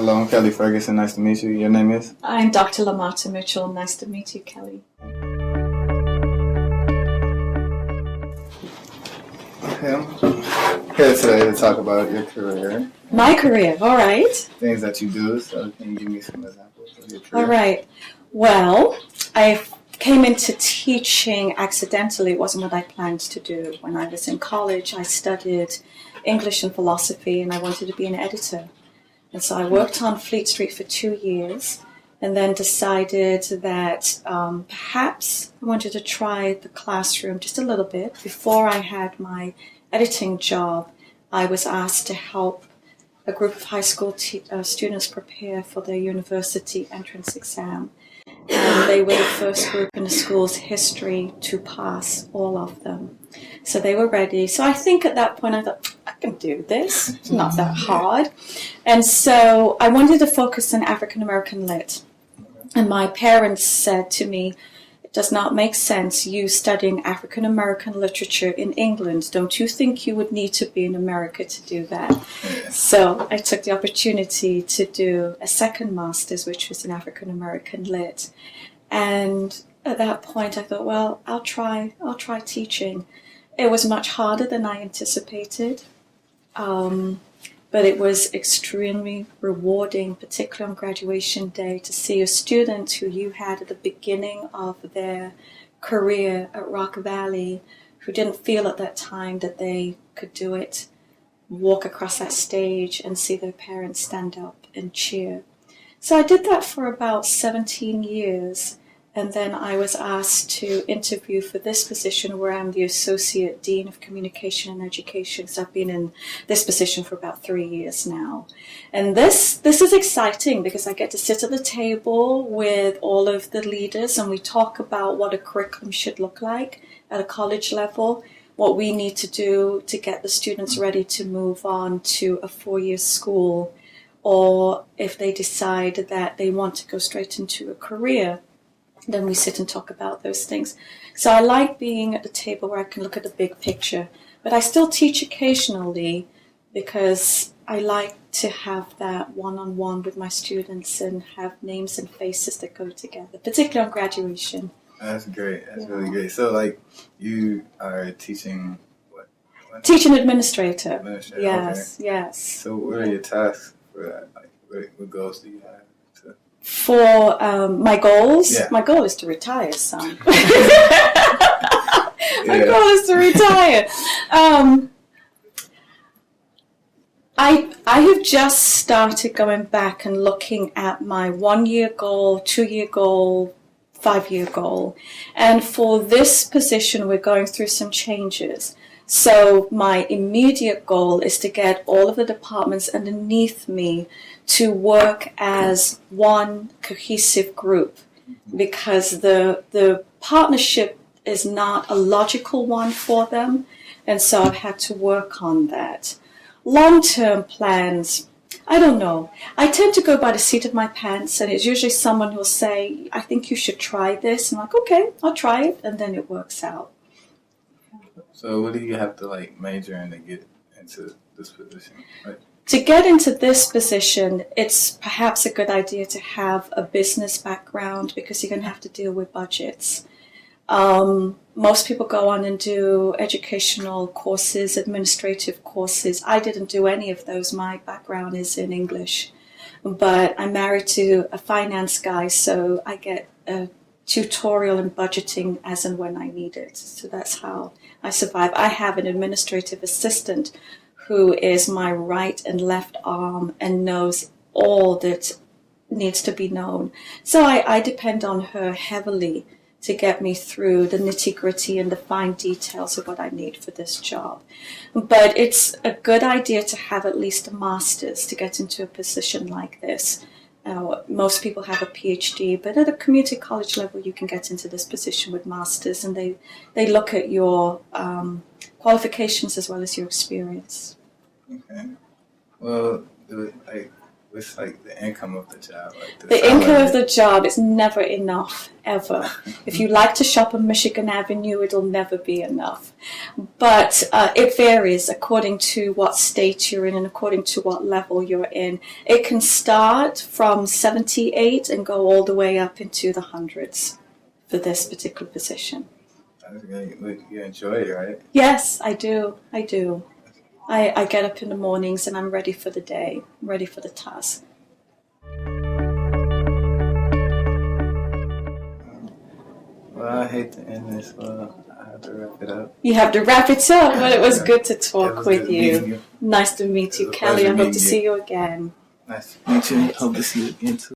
Hello, I'm Kelly Ferguson. Nice to meet you. Your name is? I'm Dr. Lamata Mitchell. Nice to meet you, Kelly. Okay, I'm here today to talk about your career. My career, all right. Things that you do. So can you give me some examples of your career? All right. Well, I came into teaching accidentally. It wasn't what I planned to do. When I was in college, I studied English and philosophy, and I wanted to be an editor. And so I worked on Fleet Street for 2 years, and then decided that perhaps I wanted to try the classroom just a little bit. Before I had my editing job, I was asked to help a group of high school students prepare for their university entrance exam. And they were the first group in the school's history to pass, all of them. So they were ready. So I think at that point I thought, I can do this. It's not that hard. And so I wanted to focus on African American lit. And my parents said to me, it does not make sense you studying African American literature in England. Don't you think you would need to be in America to do that? So I took the opportunity to do a second master's, which was in African American lit. And at that point I thought, well, I'll try teaching. It was much harder than I anticipated. But it was extremely rewarding, particularly on graduation day, to see a student who you had at the beginning of their career at Rock Valley, who didn't feel at that time that they could do it, walk across that stage and see their parents stand up and cheer. So I did that for about 17 years. And then I was asked to interview for this position where I'm the Associate Dean of Communication and Education. So I've been in this position for about 3 years now. And this is exciting because I get to sit at the table with all of the leaders and we talk about what a curriculum should look like at a college level, what we need to do to get the students ready to move on to a 4-year school, or if they decide that they want to go straight into a career, then we sit and talk about those things. So I like being at the table where I can look at the big picture. But I still teach occasionally because I like to have that one-on-one with my students and have names and faces that go together, particularly on graduation. That's great. That's really great. So, like, you are teaching what? Teaching administrator. Administrator. Yes, okay. yes. So what are your tasks for that? Like, what goals do you have? For my goals, yeah. My goal is to retire, son. My goal is to retire. I have just started going back and looking at my 1-year goal, 2-year goal, 5-year goal. And for this position, we're going through some changes. So my immediate goal is to get all of the departments underneath me to work as one cohesive group, because the partnership is not a logical one for them, and so I've had to work on that. Long-term plans, I don't know. I tend to go by the seat of my pants, and it's usually someone who'll say, I think you should try this. And I'm like, okay, I'll try it, and then it works out. So what do you have to like major in to get into this position? Like, to get into this position, it's perhaps a good idea to have a business background because you're going to have to deal with budgets. Most people go on and do educational courses, administrative courses. I didn't do any of those. My background is in English. But I'm married to a finance guy, so I get a tutorial in budgeting as and when I need it. So that's how I survive. I have an administrative assistant who is my right and left arm and knows all that needs to be known. So I depend on her heavily to get me through the nitty-gritty and the fine details of what I need for this job. But it's a good idea to have at least a master's to get into a position like this. Most people have a PhD, but at a community college level, you can get into this position with masters, and they look at your qualifications as well as your experience. Okay. Well, would what's like the income of the job? Like The income of the job is never enough, ever. If you like to shop on Michigan Avenue, it'll never be enough. But it varies according to what state you're in and according to what level you're in. It can start from 78 and go all the way up into the hundreds for this particular position. You enjoy it, right? Yes, I do. I do. I get up in the mornings and I'm ready for the day. I'm ready for the task. Well, I hate to end this. Well, I have to wrap it up. You have to wrap it up, but it was good to talk with Good meeting you. Nice to meet you, Kelly. I hope to see you again. Nice to meet you. Hope to see you again too.